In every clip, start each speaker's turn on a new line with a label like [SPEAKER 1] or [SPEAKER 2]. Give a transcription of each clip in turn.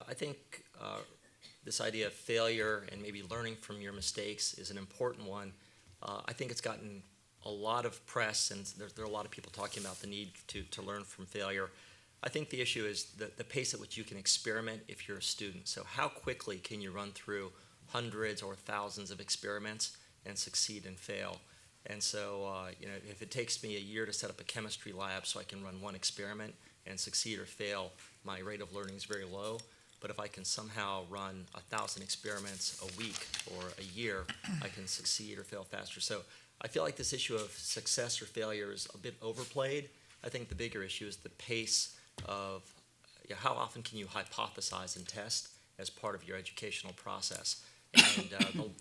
[SPEAKER 1] I think this idea of failure and maybe learning from your mistakes is an important one. I think it's gotten a lot of press, and there are a lot of people talking about the need to learn from failure. I think the issue is the pace at which you can experiment if you're a student. So how quickly can you run through hundreds or thousands of experiments and succeed and fail? And so, if it takes me a year to set up a chemistry lab so I can run one experiment and succeed or fail, my rate of learning is very low. But if I can somehow run 1,000 experiments a week or a year, I can succeed or fail faster. So I feel like this issue of success or failure is a bit overplayed. I think the bigger issue is the pace of how often can you hypothesize and test as part of your educational process. And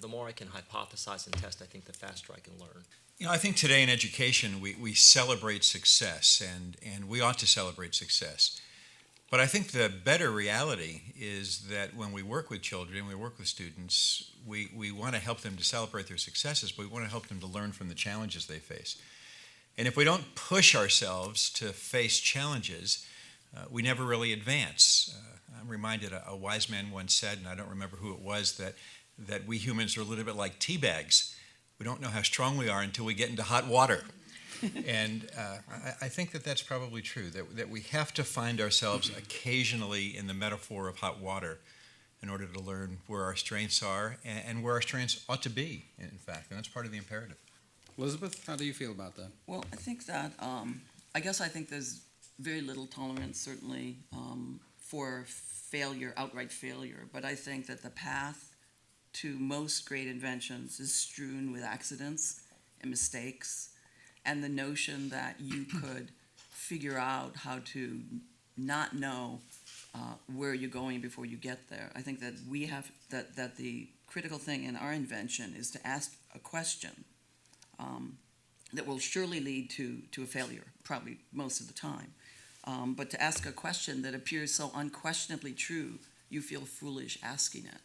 [SPEAKER 1] the more I can hypothesize and test, I think the faster I can learn.
[SPEAKER 2] I think today in education we celebrate success, and we ought to celebrate success. But I think the better reality is that when we work with children, we work with students, we want to help them to celebrate their successes, but we want to help them to learn from the challenges they face. And if we don't push ourselves to face challenges, we never really advance. I'm reminded a wise man once said, and I don't remember who it was, that we humans are a little bit like tea bags. We don't know how strong we are until we get into hot water. And I think that's probably true, that we have to find ourselves occasionally in the metaphor of hot water in order to learn where our strengths are and where our strengths ought to be, in fact. And that's part of the imperative.
[SPEAKER 3] Elizabeth, how do you feel about that?
[SPEAKER 4] Well, I think that, I think there's very little tolerance, certainly, for failure, outright failure. But I think that the path to most great inventions is strewn with accidents and mistakes, and the notion that you could figure out how to not know where you're going before you get there. I think that we have, that the critical thing in our invention is to ask a question that will surely lead to a failure, probably most of the time. But to ask a question that appears so unquestionably true, you feel foolish asking it.